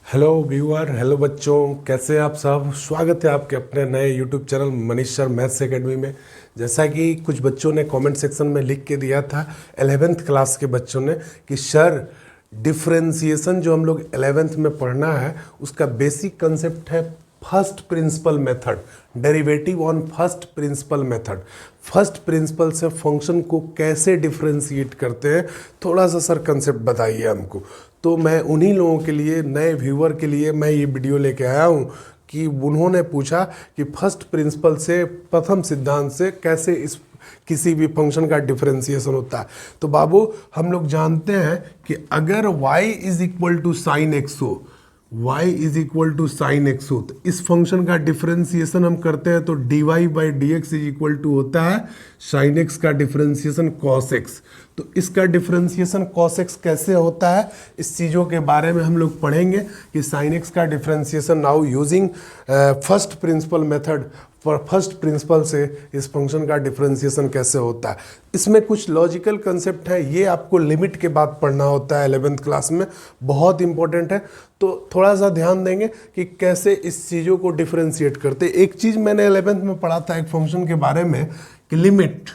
Hello viewer, hello बच्चों, कैसे हैं आप सब। स्वागत है आपके अपने नए YouTube channel Manish sir maths academy में। जैसा कि कुछ बच्चों ने कमेंट सेक्शन में लिख के दिया था 11th क्लास के बच्चों ने कि सर डिफरेंशिएशन जो हम लोग 11th में पढ़ना है उसका बेसिक कंसेप्ट है first principle method, derivative on first principal method. First principle से फंक्शन को कैसे डिफरेंशिएट करते हैं, थोड़ा सा सर कंसेप्ट बताइए हमको। तो मैं उन्हीं लोगों के लिए, नए व्यूअर के लिए मैं ये वीडियो लेके आया हूँ कि उन्होंने पूछा कि फर्स्ट प्रिंसिपल से, प्रथम सिद्धांत से कैसे इस किसी भी फंक्शन का डिफरेंशिएशन होता है। तो बाबू हम लोग जानते हैं कि अगर y is equal to sine x हो, y is equal to sine x हो, तो इस फंक्शन का डिफरेंशिएशन हम करते हैं तो dy by d x is equal to होता है साइन एक्स का डिफरेंशिएशन कॉस एक्स। तो इसका डिफरेंशिएशन कॉस एक्स कैसे होता है, इस चीज़ों के बारे में हम लोग पढ़ेंगे कि साइन एक्स का differentiation now using first principle method, first principle से इस फंक्शन का डिफरेंशिएशन कैसे होता है। इसमें कुछ लॉजिकल कंसेप्ट है, ये आपको लिमिट के बाद पढ़ना होता है 11th क्लास में, बहुत इंपॉर्टेंट है। तो थोड़ा सा ध्यान देंगे कि कैसे इस चीज़ों को डिफरेंशिएट करते। एक चीज़ मैंने 11th में पढ़ा था एक फंक्शन के बारे में कि limit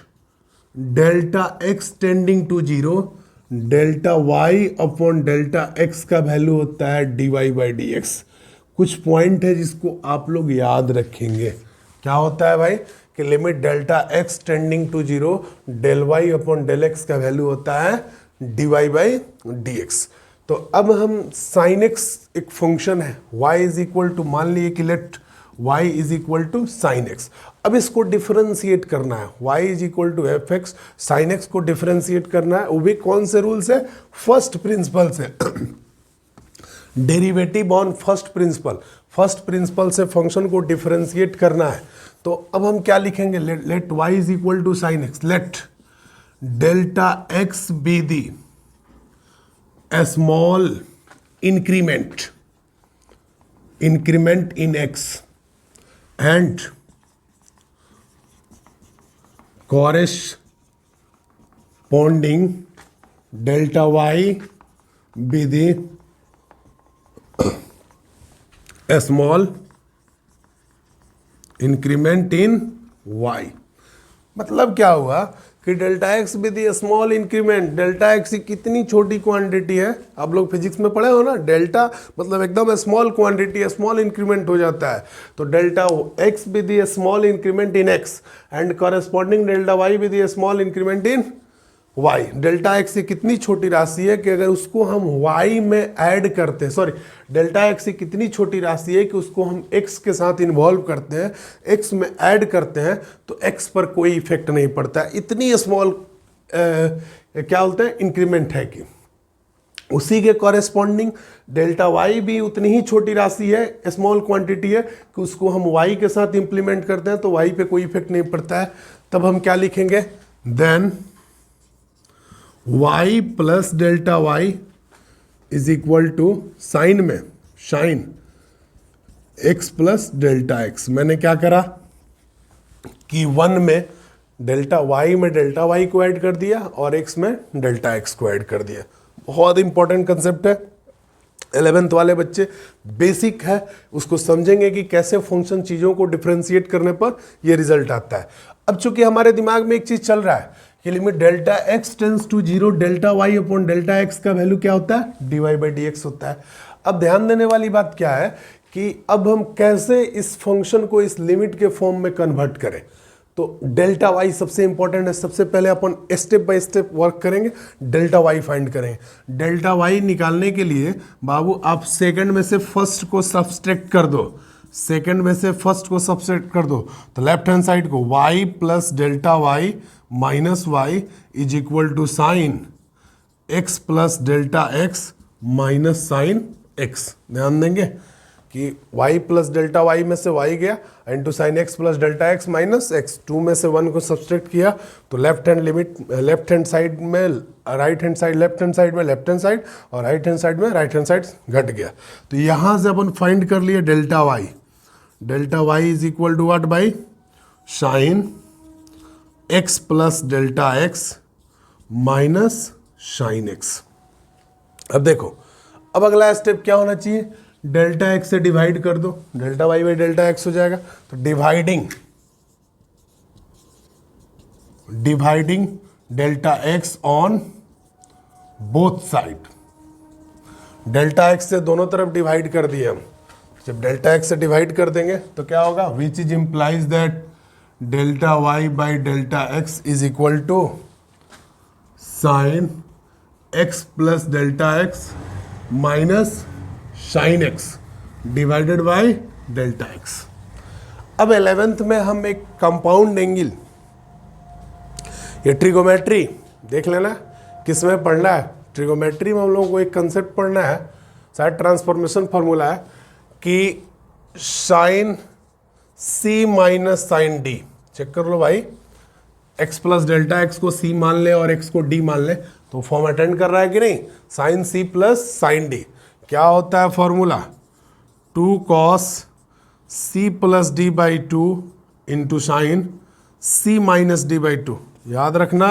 delta x tending to zero, delta y upon delta x का वैल्यू होता है d y by d x. कुछ पॉइंट है जिसको आप लोग याद रखेंगे। क्या होता है भाई कि limit delta x tending to zero, del y upon del x का वैल्यू होता है d y by d x. तो अब हम साइन एक्स एक फंक्शन है, y इज इक्वल टू, मान लिए कि let y is equal to sine x. अब इसको डिफरेंशिएट करना है, y is equal to f x, sine x को डिफरेंशिएट करना है, वो भी कौन से रूल से, फर्स्ट प्रिंसिपल से derivative on first principle, first principle से फंक्शन को डिफरेंशिएट करना है। तो अब हम क्या लिखेंगे, let y is equal to sine x, let delta x be the a small increment in x and corresponding delta y be the a small increment in y। मतलब क्या हुआ कि delta x with small increment, delta x कितनी छोटी quantity है, आप लोग physics में पढ़े हो ना, डेल्टा मतलब एकदम स्मॉल क्वांटिटी, स्मॉल इंक्रीमेंट हो जाता है। तो delta x with small increment in x and corresponding delta y with small increment in y। Delta x कितनी छोटी राशि है कि अगर उसको हम y में ऐड करते हैं, सॉरी डेल्टा एक्स कितनी छोटी राशि है कि उसको हम x के साथ इन्वॉल्व करते हैं, x में ऐड करते हैं तो x पर कोई इफेक्ट नहीं पड़ता है। इतनी स्मॉल क्या बोलते हैं, इंक्रीमेंट है कि उसी के कॉरेस्पॉन्डिंग डेल्टा y भी उतनी ही छोटी राशि है, स्मॉल क्वांटिटी है कि उसको हम y के साथ इंप्लीमेंट करते हैं तो y पे कोई इफेक्ट नहीं पड़ता है। तब हम क्या लिखेंगे, then y plus delta y is equal to sine में sine x plus delta x। मैंने क्या करा कि 1 में डेल्टा y में डेल्टा y को ऐड कर दिया और x में डेल्टा x को ऐड कर दिया। बहुत इंपॉर्टेंट कंसेप्ट है, 11th वाले बच्चे बेसिक है, उसको समझेंगे कि कैसे फंक्शन चीज़ों को डिफरेंशिएट करने पर ये रिजल्ट आता है। अब चूंकि हमारे दिमाग में एक चीज़ चल रहा है कि limit delta x tends to zero, delta y upon delta x का वैल्यू क्या होता है, d y by d x होता है। अब ध्यान देने वाली बात क्या है कि अब हम कैसे इस फंक्शन को इस लिमिट के फॉर्म में कन्वर्ट करें। तो डेल्टा वाई सबसे इंपॉर्टेंट है, सबसे पहले अपन स्टेप बाय स्टेप वर्क करेंगे, डेल्टा वाई फाइंड करेंगे। डेल्टा वाई निकालने के लिए बाबू आप सेकंड में से फर्स्ट को सब्सट्रैक्ट कर दो, सेकंड में से फर्स्ट को सब्सट्रैक्ट कर दो तो लेफ्ट हैंड साइड को y plus delta y minus y is equal to sine x plus delta x minus sine x. ध्यान देंगे कि y प्लस डेल्टा y में से y गया into sine x plus delta x minus x, 2 में से 1 को सब्सट्रैक्ट किया तो left hand limit, left hand side में right hand side, left hand side में लेफ्ट हैंड साइड और राइट हैंड साइड में राइट हैंड साइड घट गया। तो यहाँ से अपन फाइंड कर लिए delta y, delta y is equal to what by sine x plus delta x minus sine x. अब देखो, अब अगला स्टेप क्या होना चाहिए, डेल्टा एक्स से डिवाइड कर दो, delta y by delta x हो जाएगा। तो dividing delta x on both side, delta x से दोनों तरफ डिवाइड कर दिए हम। जब डेल्टा एक्स से डिवाइड कर देंगे तो क्या होगा, which is implies that delta y by delta x is equal to sine x plus delta x minus sine x divided by delta x. अब 11th में हम एक कंपाउंड एंगल, ये ट्रिगोमेट्री देख लेना, किस में पढ़ना है, ट्रिगोमेट्री में हम लोगों को एक कंसेप्ट पढ़ना है, शायद ट्रांसफॉर्मेशन फॉर्मूला है कि sign c minus sine D, check कर लो भाई, एक्स प्लस डेल्टा एक्स को सी मान ले और एक्स को डी मान ले तो फॉर्म अटेंड कर रहा है कि नहीं, sine c plus sine d. क्या होता है formula, 2 cos c plus d by two into sine c minus d by two. याद रखना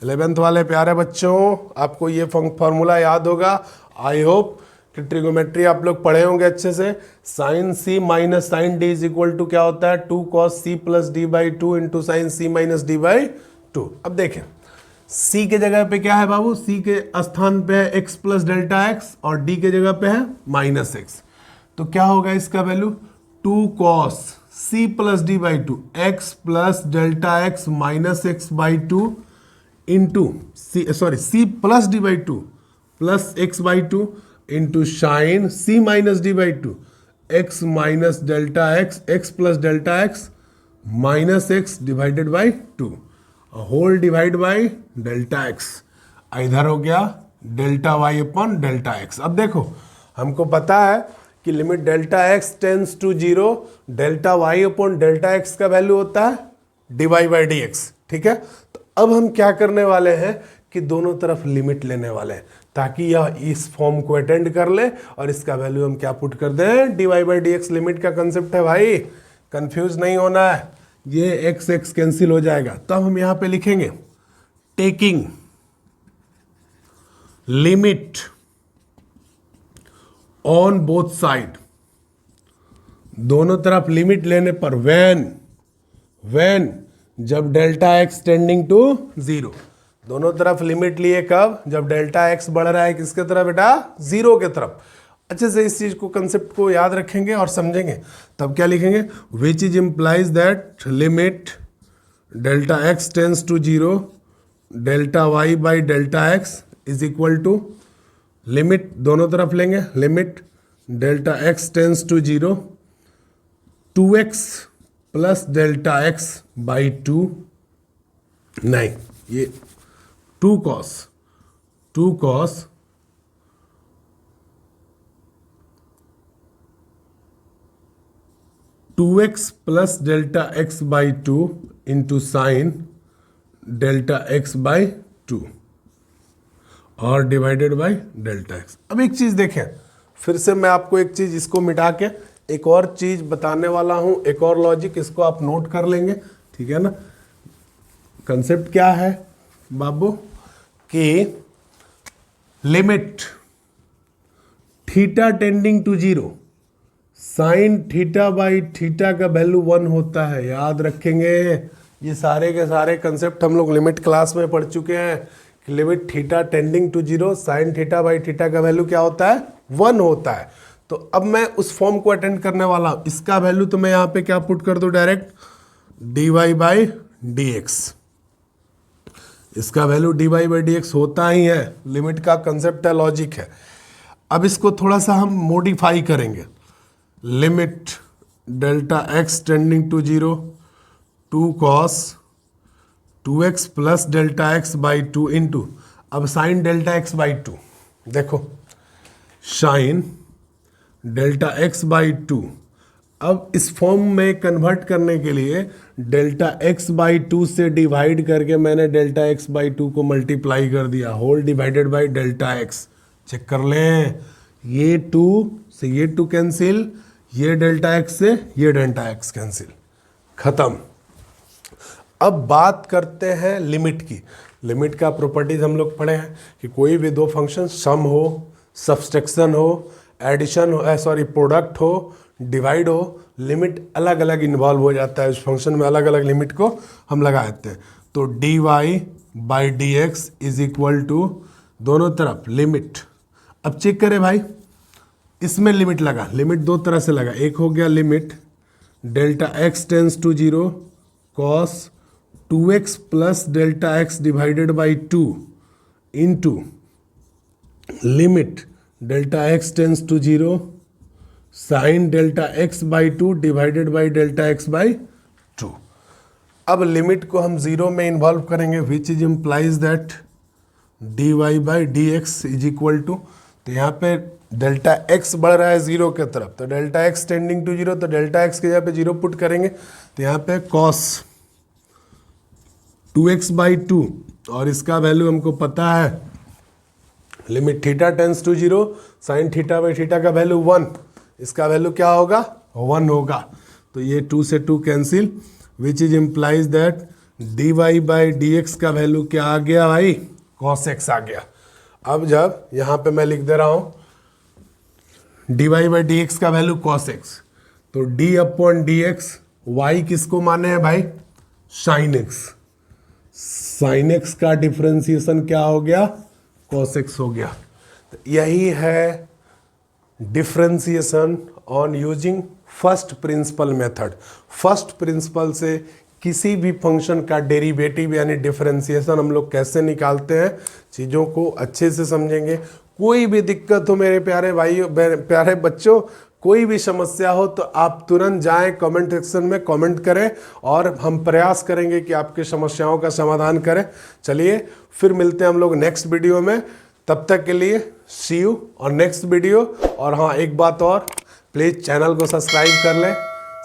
11th वाले प्यारे बच्चों, आपको ये फॉर्मूला याद होगा। आई होप कि ट्रिगोमेट्री आप लोग पढ़े होंगे अच्छे से। Sine c minus sine d is equal to क्या होता है, 2 cos c plus d by two into sine c minus d by two. अब देखें c के जगह पे क्या है बाबू, c के स्थान पे है x प्लस डेल्टा एक्स और d के जगह पे है माइनस एक्स। तो क्या होगा इसका value, 2 cos c plus d by two x plus delta x minus x by two into c plus d by two plus x by two into sine c minus d by two x minus delta x plus delta x minus x divided by two whole divide by delta x. इधर हो गया delta y upon delta x. अब देखो हमको पता है कि limit delta x tends to zero, delta y upon delta x का वैल्यू होता है d y by d x, ठीक है। तो अब हम क्या करने वाले हैं कि दोनों तरफ लिमिट लेने वाले हैं ताकि यह इस फॉर्म को अटेंड कर ले और इसका वैल्यू हम क्या पुट कर दें, d y by d x. Limit का कंसेप्ट है भाई, कंफ्यूज नहीं होना है, ये एक्स एक्स कैंसिल हो जाएगा। तब हम यहां पे लिखेंगे taking limit on both side, दोनों तरफ लिमिट लेने पर व्हेन जब delta x tending to zero, दोनों तरफ लिमिट लिए कब, जब डेल्टा एक्स बढ़ रहा है किसके तरफ बेटा, जीरो के तरफ। अच्छे से इस चीज को कंसेप्ट को याद रखेंगे और समझेंगे। तब क्या लिखेंगे, which is implies that limit delta x tends to zero delta y by delta x is equal to, limit दोनों तरफ लेंगे, limit delta x tends to zero 2x plus delta x by two, नहीं ये 2 cos 2x plus delta x by two into sine delta x by two और divided by delta x. अब एक चीज देखें, फिर से मैं आपको एक चीज इसको मिटा के एक और चीज बताने वाला हूं, एक और लॉजिक, इसको आप नोट कर लेंगे, ठीक है ना। कंसेप्ट क्या है बाबू कि limit theta tending to zero, sine theta by theta का वैल्यू 1 होता है। याद रखेंगे, ये सारे के सारे कंसेप्ट हम लोग लिमिट क्लास में पढ़ चुके हैं। Limit theta tending to zero, sine theta by theta का वैल्यू क्या होता है, 1 होता है। तो अब मैं उस फॉर्म को अटेंड करने वाला हूं, इसका वैल्यू तो मैं यहां पे क्या पुट कर दूं, direct d y by d x. इसका value d y by d x होता ही है, लिमिट का कंसेप्ट है, लॉजिक है। अब इसको थोड़ा सा हम मॉडिफाई करेंगे, limit delta x tending to zero 2 cos 2x plus delta x by two into, अब sine delta x by two, देखो sine delta x by two. अब इस फॉर्म में कन्वर्ट करने के लिए डेल्टा एक्स बाई टू से डिवाइड करके मैंने डेल्टा एक्स बाई टू को मल्टीप्लाई कर दिया, whole divided by delta x. Check कर लें, ये 2 से ये 2 कैंसिल, ये डेल्टा एक्स से ये डेल्टा एक्स कैंसिल, खत्म। अब बात करते हैं लिमिट की। लिमिट का प्रॉपर्टीज हम लोग पढ़े हैं कि कोई भी दो फंक्शन सम हो, सब्सट्रैक्शन हो, एडिशन हो सॉरी प्रोडक्ट हो, डिवाइड हो, लिमिट अलग अलग इन्वॉल्व हो जाता है। उस फंक्शन में अलग अलग लिमिट को हम लगा देते हैं। तो dy by d x is equal to दोनों तरफ लिमिट। अब चेक करें भाई, इसमें लिमिट लगा, लिमिट दो तरह से लगा। एक हो गया limit delta x tends to 0 cos 2x plus delta x divided by 2 into limit delta x tends to 0 sine delta x by 2 divided by delta x by 2। अब लिमिट को हम 0 में इन्वॉल्व करेंगे, which is implies that dy by d x is equal to, तो यहाँ पे delta x बढ़ रहा है 0 के तरफ, तो डेल्टा x टेंडिंग टू 0, तो डेल्टा x के जगह पे 0 पुट करेंगे, तो यहाँ पे cos 2x बाई 2, और इसका वैल्यू हमको पता है limit theta tends to 0 sine theta by theta का वैल्यू 1, इसका वैल्यू क्या होगा 1 होगा। तो ये 2 से 2 cancel, which is implies that dy by d x का वैल्यू क्या आ गया भाई, cos x आ गया। अब जब यहाँ पे मैं लिख दे रहा हूँ dy बाई डी एक्स का वैल्यू cos x, तो d upon D x, y किसको माने हैं भाई, sin x, sin x का डिफरेंशिएशन क्या हो गया, cos x हो गया। तो यही है differentiation on using first principle method. First principle से किसी भी फंक्शन का डेरिवेटिव यानी डिफरेंशिएशन हम लोग कैसे निकालते हैं, चीज़ों को अच्छे से समझेंगे। कोई भी दिक्कत हो मेरे प्यारे भाइयों, प्यारे बच्चों, कोई भी समस्या हो तो आप तुरंत जाएं कमेंट सेक्शन में कमेंट करें और हम प्रयास करेंगे कि आपकी समस्याओं का समाधान करें। चलिए फिर मिलते हैं हम लोग नेक्स्ट वीडियो में, तब तक के लिए सी यू और नेक्स्ट वीडियो। और हाँ, एक बात और, प्लीज़ चैनल को सब्सक्राइब कर लें,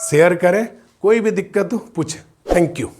शेयर करें, कोई भी दिक्कत हो पूछें। Thank you.